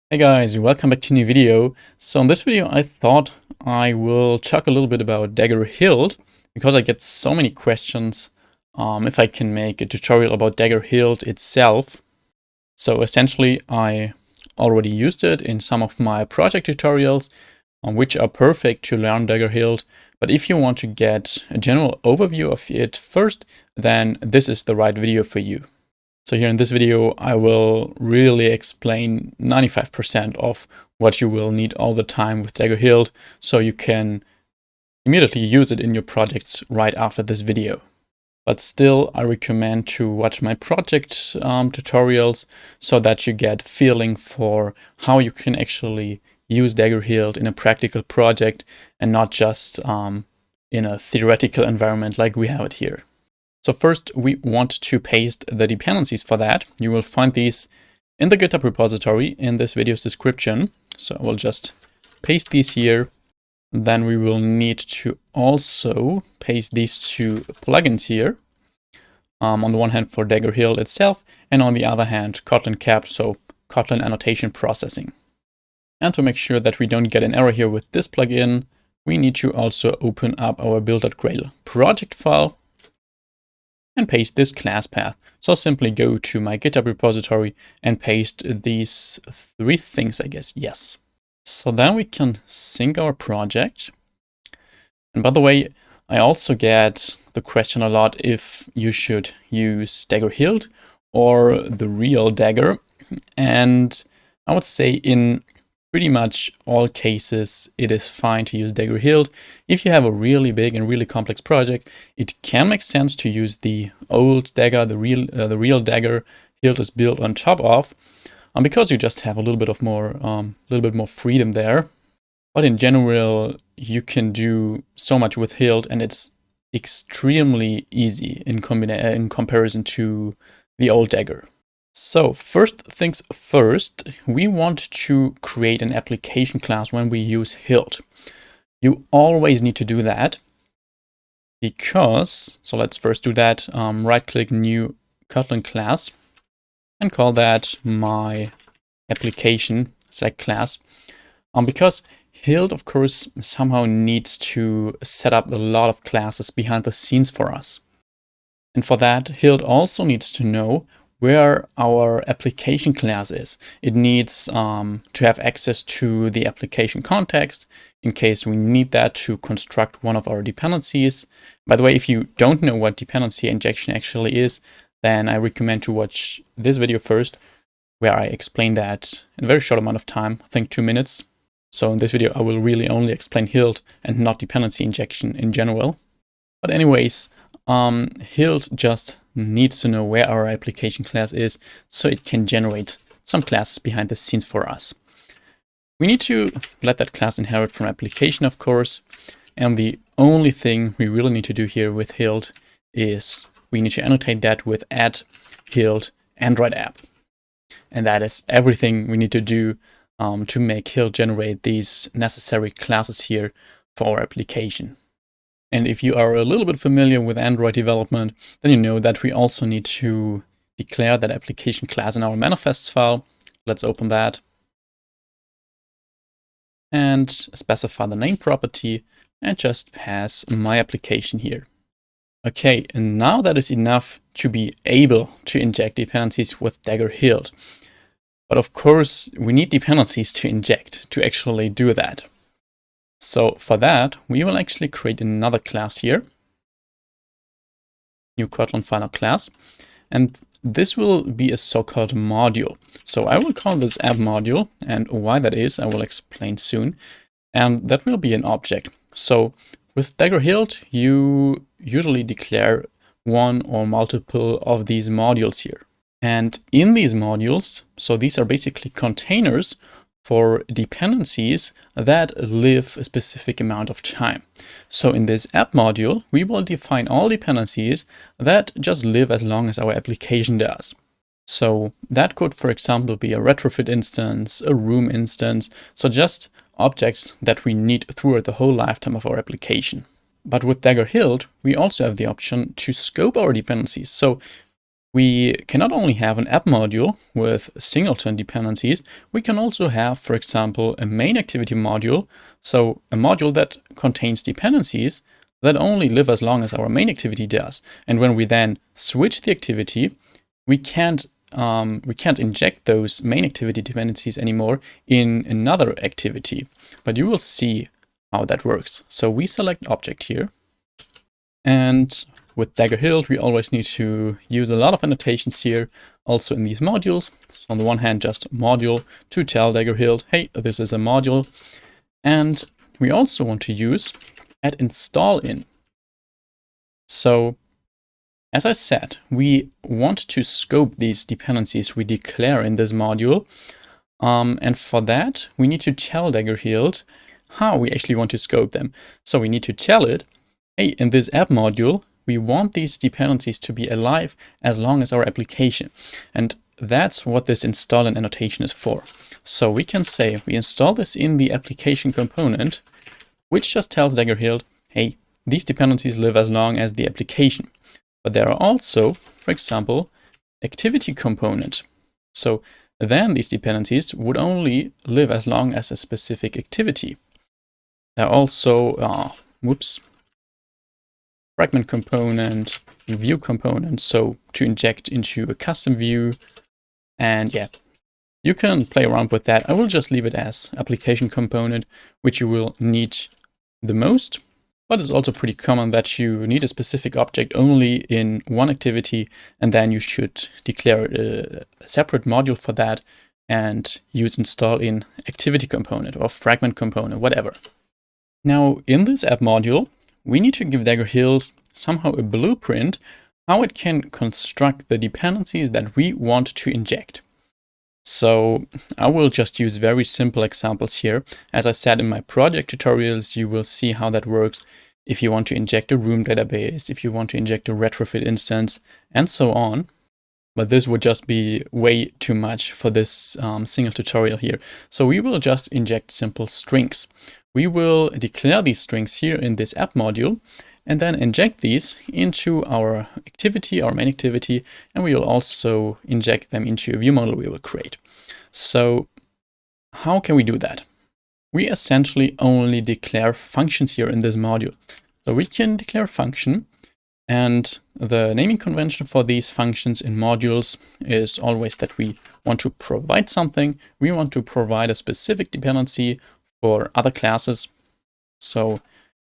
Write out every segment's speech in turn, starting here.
Hey guys, welcome back to a new video. So in this video I thought I will talk a little bit about Dagger-Hilt because I get so many questions if I can make a tutorial about Dagger-Hilt itself. So essentially I already used it in some of my project tutorials which are perfect to learn Dagger-Hilt. But if you want to get a general overview of it first, then this is the right video for you. So here in this video, I will really explain 95% of what you will need all the time with Dagger-Hilt, so you can immediately use it in your projects right after this video. But still, I recommend to watch my project tutorials so that you get feeling for how you can actually use Dagger-Hilt in a practical project and not just in a theoretical environment like we have it here. So first, we want to paste the dependencies for that. You will find these in the GitHub repository in this video's description. So I will just paste these here. Then we will need to also paste these two plugins here. On the one hand for Dagger-Hilt itself, and on the other hand, Kotlin Cap, so Kotlin annotation processing. And to make sure that we don't get an error here with this plugin, we need to also open up our build.gradle project file and paste this class path. So simply go to my GitHub repository and paste these three things, I guess. Yes. So then we can sync our project. And by the way, I also get the question a lot if you should use Dagger-Hilt or the real Dagger. And I would say in pretty much all cases, it is fine to use Dagger-Hilt. If you have a really big and really complex project, it can make sense to use the old Dagger, the real Dagger-Hilt is built on top of, because you just have a little bit more freedom there. But in general, you can do so much with Hilt, and it's extremely easy in comparison to the old Dagger. So first things first, we want to create an application class when we use Hilt. You always need to do that because, so let's first do that, right-click new Kotlin class and call that my application select class. Because Hilt, of course, somehow needs to set up a lot of classes behind the scenes for us. And for that, Hilt also needs to know where our application class is. It needs to have access to the application context in case we need that to construct one of our dependencies. By the way, if you don't know what dependency injection actually is, then I recommend to watch this video first, where I explain that in a very short amount of time, I think 2 minutes. So in this video, I will really only explain Hilt and not dependency injection in general. But anyways, Hilt just needs to know where our application class is so it can generate some classes behind the scenes for us. We need to let that class inherit from application, of course. And the only thing we really need to do here with Hilt is we need to annotate that with @Hilt Android app. And that is everything we need to do to make Hilt generate these necessary classes here for our application. And if you are a little bit familiar with Android development, then you know that we also need to declare that application class in our manifests file. Let's open that and specify the name property and just pass my application here. Okay, and now that is enough to be able to inject dependencies with Dagger-Hilt. But of course, we need dependencies to inject to actually do that. So for that, we will actually create another class here, new Kotlin final class, and this will be a so-called module. So I will call this AppModule, and why that is, I will explain soon. And that will be an object. So with Dagger-Hilt, you usually declare one or multiple of these modules here. And in these modules, so these are basically containers for dependencies that live a specific amount of time. So in this app module, we will define all dependencies that just live as long as our application does. So that could, for example, be a retrofit instance, a room instance, so just objects that we need throughout the whole lifetime of our application. But with Dagger-Hilt, we also have the option to scope our dependencies. So we can not only have an app module with singleton dependencies, we can also have, for example, a main activity module. So a module that contains dependencies that only live as long as our main activity does. And when we then switch the activity, we can't inject those main activity dependencies anymore in another activity. But you will see how that works. So we select object here. And with Dagger-Hilt, we always need to use a lot of annotations here, also in these modules. So on the one hand, just module to tell Dagger-Hilt, hey, this is a module. And we also want to use @installIn. So as I said, we want to scope these dependencies we declare in this module. And for that, we need to tell Dagger-Hilt how we actually want to scope them. So we need to tell it, hey, in this app module, we want these dependencies to be alive as long as our application. And that's what this install-in annotation is for. So we can say we install this in the application component, which just tells Dagger-Hilt, hey, these dependencies live as long as the application. But there are also, for example, activity component. So then these dependencies would only live as long as a specific activity. There are also, fragment component, view component, so to inject into a custom view. And yeah, you can play around with that. I will just leave it as application component, which you will need the most. But it's also pretty common that you need a specific object only in one activity, and then you should declare a separate module for that and use install in activity component or fragment component, whatever. Now, in this app module, we need to give Dagger-Hilt somehow a blueprint how it can construct the dependencies that we want to inject. So I will just use very simple examples here. As I said in my project tutorials, you will see how that works if you want to inject a room database, if you want to inject a retrofit instance, and so on. But this would just be way too much for this single tutorial here. So we will just inject simple strings. We will declare these strings here in this app module and then inject these into our activity, our main activity, and we will also inject them into a view model we will create. So how can we do that? We essentially only declare functions here in this module. So we can declare a function, and the naming convention for these functions in modules is always that we want to provide something. We want to provide a specific dependency for other classes. So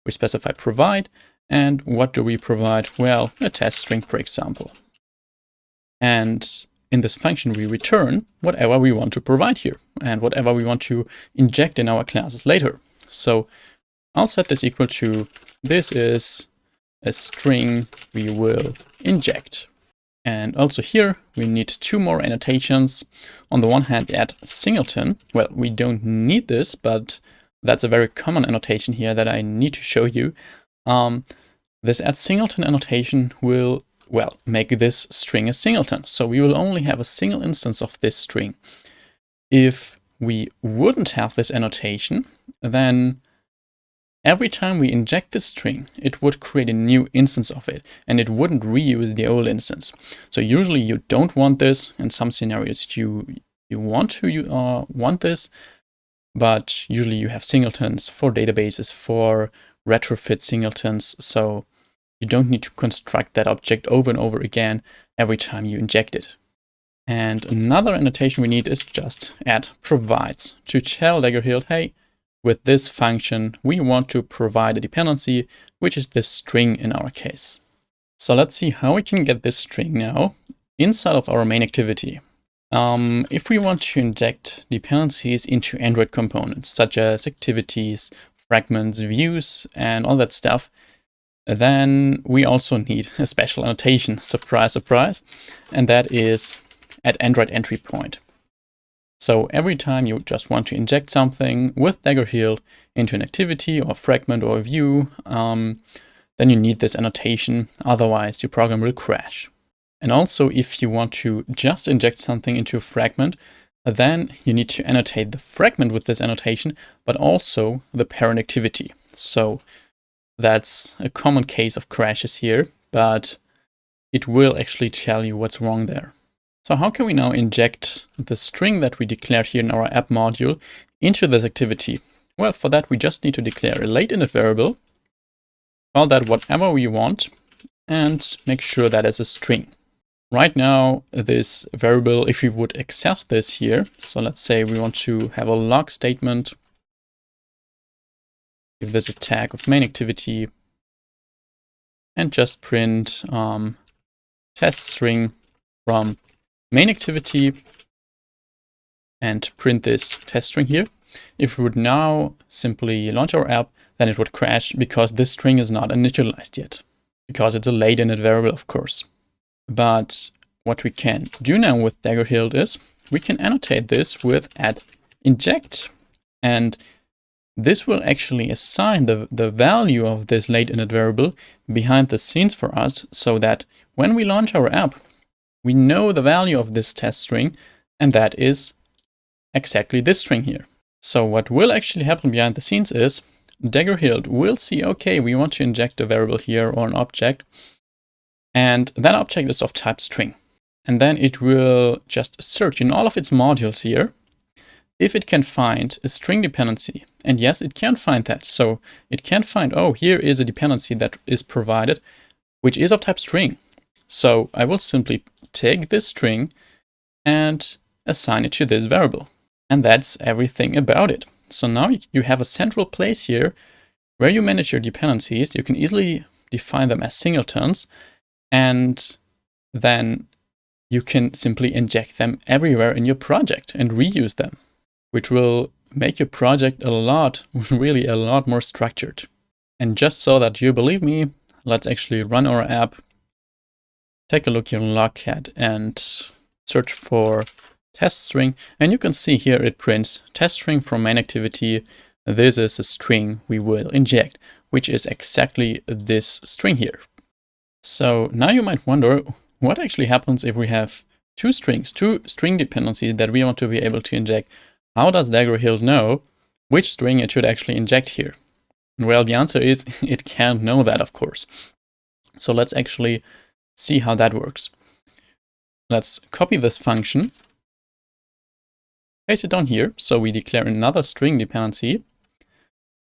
we specify provide, and what do we provide? Well, a test string, for example. And in this function, we return whatever we want to provide here and whatever we want to inject in our classes later. So I'll set this equal to, this is a string we will inject. And also here, we need two more annotations. On the one hand, add singleton. Well, we don't need this, but that's a very common annotation here that I need to show you. This add singleton annotation will, well, make this string a singleton. So we will only have a single instance of this string. If we wouldn't have this annotation, then every time we inject this string, it would create a new instance of it, and it wouldn't reuse the old instance. So usually you don't want this. In some scenarios you want to want this, but usually you have singletons for databases, for retrofit singletons, so you don't need to construct that object over and over again every time you inject it. And another annotation we need is just add provides to tell Dagger-Hilt, hey, with this function, we want to provide a dependency, which is this string in our case. So let's see how we can get this string now inside of our main activity. If we want to inject dependencies into Android components, such as activities, fragments, views, and all that stuff, then we also need a special annotation, surprise, surprise, and that is at Android entry point. So every time you just want to inject something with Dagger-Hilt into an activity or fragment or a view, then you need this annotation, otherwise your program will crash. And also if you want to just inject something into a fragment, then you need to annotate the fragment with this annotation, but also the parent activity. So that's a common case of crashes here, but it will actually tell you what's wrong there. So how can we now inject the string that we declared here in our app module into this activity? Well, for that, we just need to declare a late init variable, call that whatever we want, and make sure that is a string. Right now, this variable, if we would access this here, so let's say we want to have a log statement, give this a tag of main activity, and just print test string from main activity and print this test string here. If we would now simply launch our app, then it would crash because this string is not initialized yet, because it's a late init variable, of course. But what we can do now with Dagger-Hilt is we can annotate this with @inject, and this will actually assign the value of this late init variable behind the scenes for us, so that when we launch our app, we know the value of this test string, and that is exactly this string here. So what will actually happen behind the scenes is Dagger-Hilt will see, okay, we want to inject a variable here or an object, and that object is of type string. And then it will just search in all of its modules here if it can find a string dependency. And yes, it can find that. So it can find, oh, here is a dependency that is provided, which is of type string. So I will simply take this string and assign it to this variable. And that's everything about it. So now you have a central place here where you manage your dependencies. You can easily define them as singletons, and then you can simply inject them everywhere in your project and reuse them, which will make your project really a lot more structured. And just so that you believe me, let's actually run our app, take a look here in Logcat and search for test string. And you can see here it prints test string from main activity. This is a string we will inject, which is exactly this string here. So now you might wonder, what actually happens if we have two string dependencies that we want to be able to inject? How does Dagger-Hilt know which string it should actually inject here? Well, the answer is it can't know that, of course. So let's actually see how that works. Let's copy this function, paste it down here. So we declare another string dependency.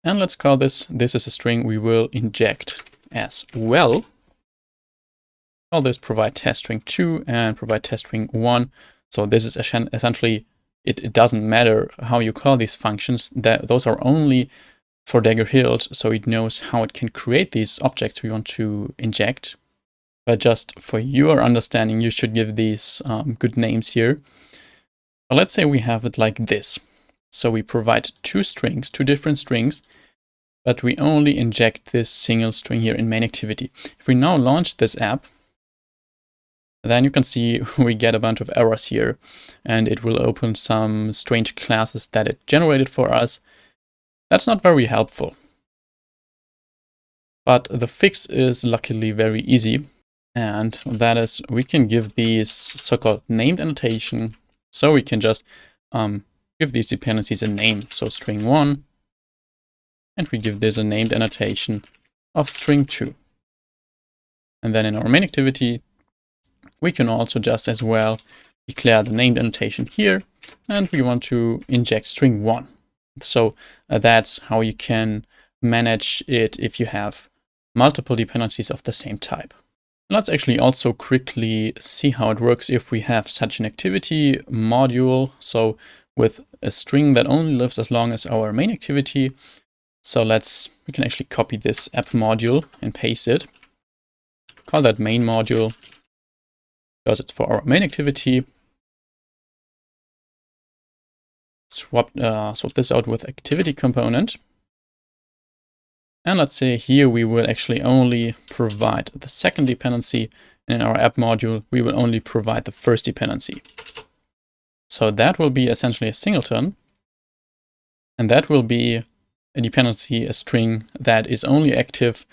And let's call this is a string we will inject as well. Call this provide test string 2 and provide test string 1. So this is essentially, it doesn't matter how you call these functions. Those are only for Dagger-Hilt, so it knows how it can create these objects we want to inject. But just for your understanding, you should give these good names here. But let's say we have it like this. So we provide two different strings, but we only inject this single string here in main activity. If we now launch this app, then you can see we get a bunch of errors here, and it will open some strange classes that it generated for us. That's not very helpful. But the fix is luckily very easy, and that is we can give these so-called named annotation. So we can just give these dependencies a name. So string 1, and we give this a named annotation of string 2. And then in our main activity, we can also just as well declare the named annotation here, and we want to inject string 1. So that's how you can manage it if you have multiple dependencies of the same type. Let's actually also quickly see how it works if we have such an activity module. So with a string that only lives as long as our main activity. So we can actually copy this app module and paste it. Call that MainModule, because it's for our main activity. Swap this out with activity component. And let's say here we will actually only provide the second dependency. And in our app module, we will only provide the first dependency. So that will be essentially a singleton. And that will be a dependency, a string that is only active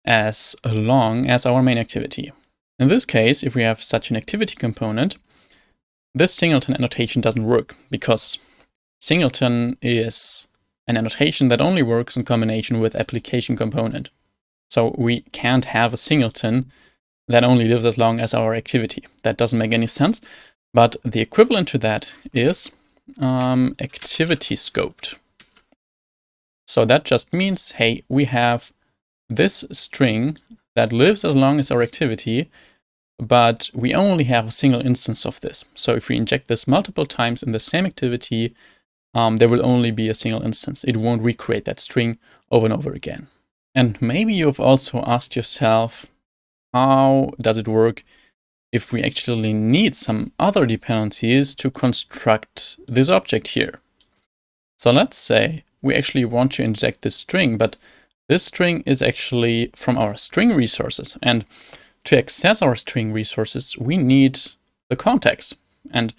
as long as our main activity. In this case, if we have such an activity component, this singleton annotation doesn't work, because singleton is an annotation that only works in combination with application component. So we can't have a singleton that only lives as long as our activity. That doesn't make any sense. But the equivalent to that is activity scoped. So that just means, hey, we have this string that lives as long as our activity, but we only have a single instance of this. So if we inject this multiple times in the same activity, there will only be a single instance. It won't recreate that string over and over again. And maybe you've also asked yourself, how does it work if we actually need some other dependencies to construct this object here? So let's say we actually want to inject this string, but this string is actually from our string resources. And to access our string resources, we need the context. And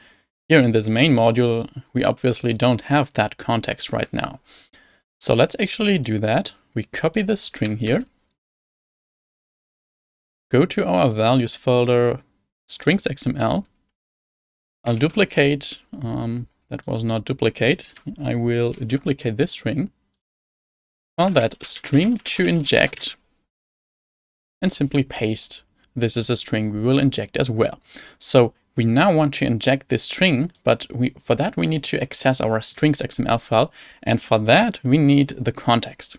here in this main module, we obviously don't have that context right now. So let's actually do that. We copy this string here, go to our values folder, strings XML. I'll duplicate, that was not duplicate. I will duplicate this string, call that string to inject, and simply paste. This is a string we will inject as well. So we now want to inject this string, but for that we need to access our strings XML file, and for that we need the context.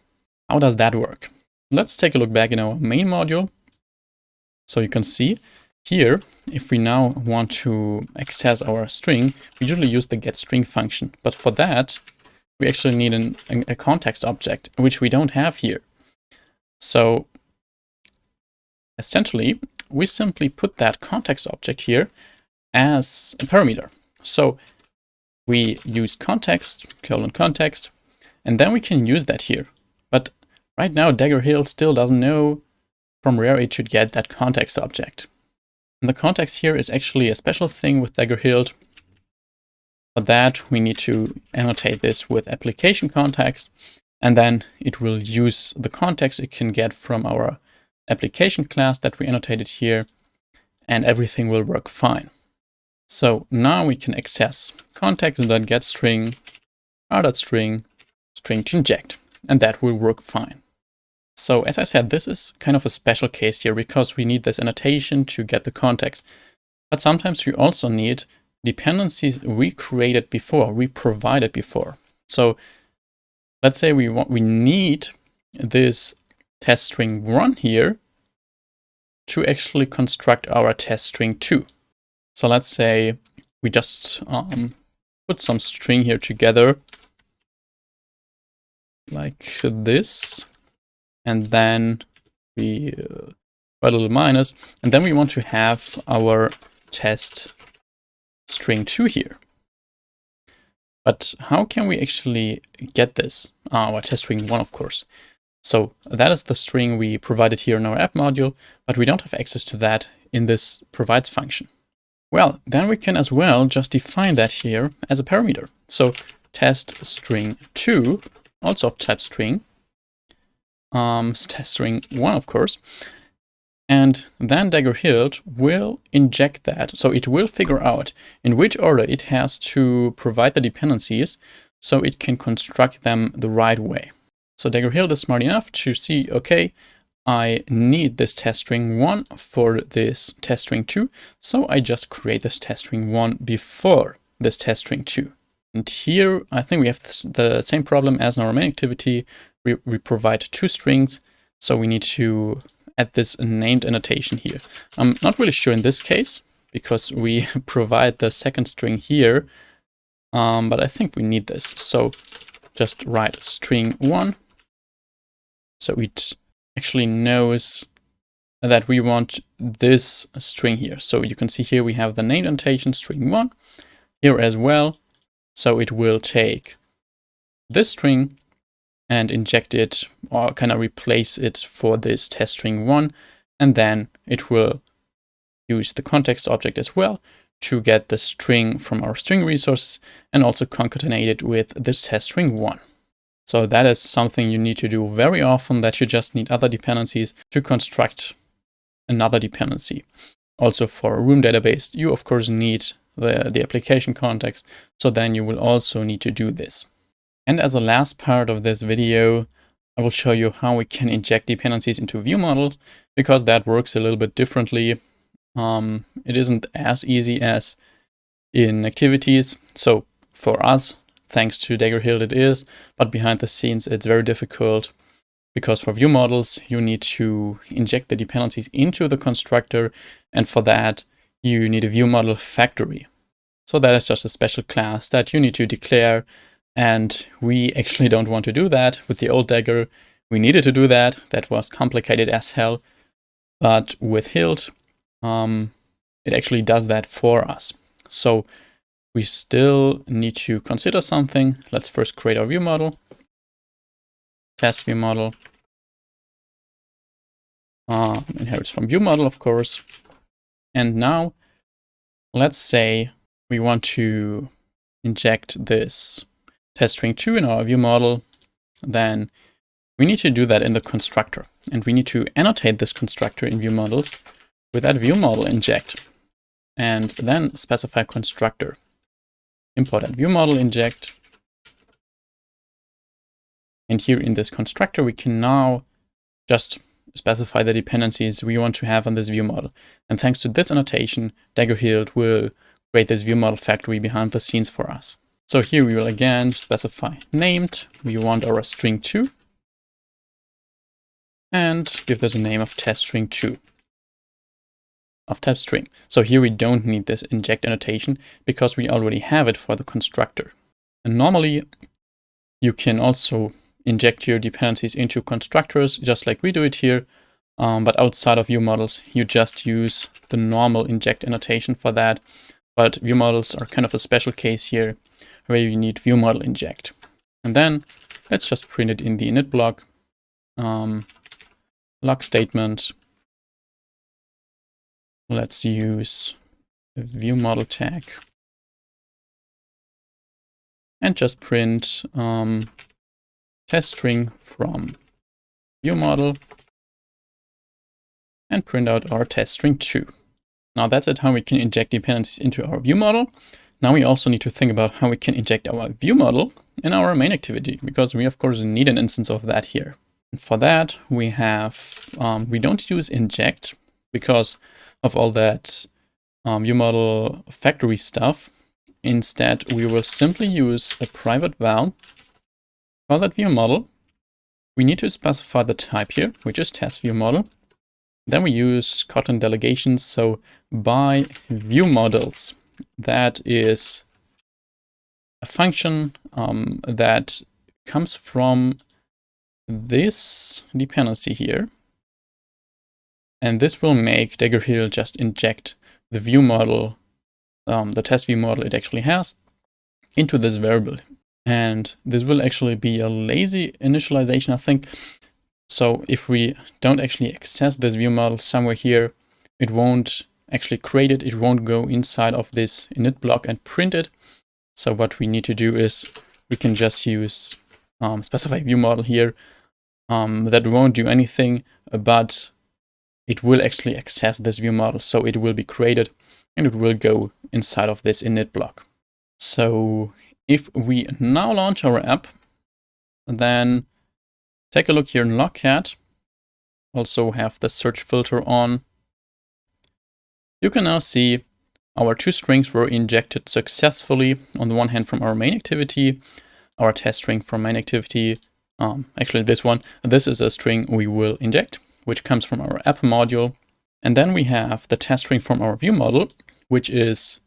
How does that work? Let's take a look back in our main module. So you can see here, if we now want to access our string, we usually use the getString function. But for that, we actually need a context object, which we don't have here. So essentially, we simply put that context object here as a parameter. So we use context, context, and then we can use that here. But right now, Dagger-Hilt still doesn't know from where it should get that context object. And the context here is actually a special thing with Dagger-Hilt. For that, we need to annotate this with application context, and then it will use the context it can get from our application class that we annotated here, and everything will work fine. So now we can access context.getString, r.string, string to inject, and that will work fine. So as I said, this is kind of a special case here because we need this annotation to get the context. But sometimes we also need dependencies we created before, we provided before. So let's say we need this test string 1 here to actually construct our test string 2. So let's say we just put some string here together like this. And then we write a little minus, and then we want to have our test string 2 here. But how can we actually get this? Our test string 1, of course. So that is the string we provided here in our app module, but we don't have access to that in this provides function. Well, then we can as well just define that here as a parameter. So test string 2, also of type string, test string 1, of course, and then Dagger-Hilt will inject that. So it will figure out in which order it has to provide the dependencies so it can construct them the right way. So Dagger-Hilt is smart enough to see, okay, I need this test string 1 for this test string 2, so I just create this test string 1 before this test string 2. And here, I think we have the same problem as in our main activity. We provide 2 strings, so we need to add this named annotation here. I'm not really sure in this case, because we provide the second string here, but I think we need this. So just write string 1, so it actually knows that we want this string here. So you can see here we have the named annotation string 1 here as well. So it will take this string and inject it, or kind of replace it for this test string 1, and then it will use the context object as well to get the string from our string resources and also concatenate it with this test string 1. So that is something you need to do very often, that you just need other dependencies to construct another dependency. Also for a room database, you of course need the application context, so then you will also need to do this. And as a last part of this video, I will show you how we can inject dependencies into ViewModels, because that works a little bit differently. It isn't as easy as in activities. So for us, thanks to Dagger-Hilt it is, but behind the scenes it's very difficult, because for ViewModels you need to inject the dependencies into the constructor, and for that you need a ViewModel factory. So that is just a special class that you need to declare, and we actually don't want to do that. With the old Dagger, we needed to do that. That was complicated as hell. But with Hilt, it actually does that for us. So we still need to consider something. Let's first create our ViewModel. Test ViewModel. Inherits from ViewModel, of course. And now, let's say we want to inject this test string 2 in our ViewModel. Then we need to do that in the constructor. And we need to annotate this constructor in ViewModels with that ViewModel inject. And then specify constructor. Import that ViewModel inject. And here in this constructor, we can now just specify the dependencies we want to have on this ViewModel. And thanks to this annotation, Dagger-Hilt will create this ViewModel factory behind the scenes for us. So here we will again specify named. We want our string 2. And give this a name of test string 2. Of type string. So here we don't need this inject annotation because we already have it for the constructor. And normally you can also inject your dependencies into constructors just like we do it here. But outside of ViewModels, you just use the normal inject annotation for that. But ViewModels are kind of a special case here where you need ViewModel inject. And then let's just print it in the init block. Log statement. Let's use a ViewModel tag. And just print test string from ViewModel. And print out our test string 2. Now that's it, how we can inject dependencies into our ViewModel. Now we also need to think about how we can inject our ViewModel in our main activity, because we of course need an instance of that here. And for that we have, we don't use inject because of all that ViewModel factory stuff. Instead, we will simply use a private val for that ViewModel. We need to specify the type here, which is test ViewModel. Then we use Kotlin delegations, so by ViewModels, that is a function that comes from this dependency here. And this will make Dagger-Hilt just inject the ViewModel, the test ViewModel it actually has, into this variable. And this will actually be a lazy initialization, I think. So if we don't actually access this ViewModel somewhere here, it won't actually create it. It won't go inside of this init block and print it. So what we need to do is we can just use specify ViewModel here. That won't do anything, but it will actually access this ViewModel. So it will be created and it will go inside of this init block. So if we now launch our app, then take a look here in Logcat. Also have the search filter on. You can now see our 2 strings were injected successfully. On the one hand from our main activity, our test string from main activity. Actually this one, this is a string we will inject, which comes from our AppModule. And then we have the test string from our ViewModel, which is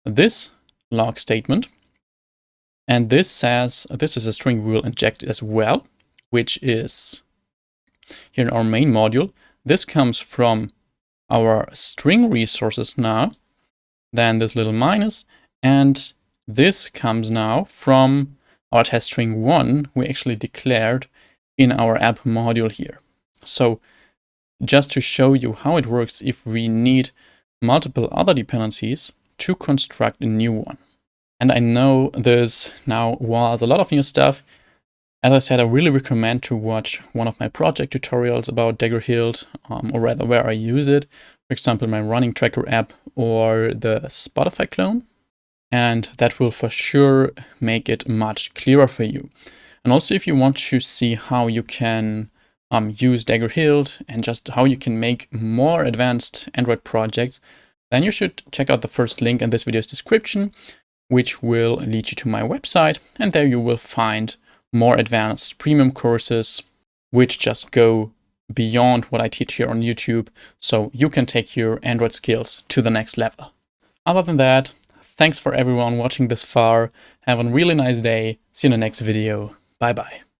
this log statement. And this says, this is a string we will inject as well, which is here in our MainModule. This comes from our string resources now, then this little minus, and this comes now from our test string 1 we actually declared in our AppModule here. So just to show you how it works if we need multiple other dependencies to construct a new one. And I know this now was a lot of new stuff. As I said, I really recommend to watch one of my project tutorials about Dagger-Hilt, or rather where I use it. For example, my running tracker app or the Spotify clone. And that will for sure make it much clearer for you. And also if you want to see how you can use Dagger-Hilt and just how you can make more advanced Android projects, then you should check out the first link in this video's description, which will lead you to my website. And there you will find more advanced premium courses, which just go beyond what I teach here on YouTube, so you can take your Android skills to the next level. Other than that, thanks for everyone watching this far. Have a really nice day. See you in the next video. Bye bye.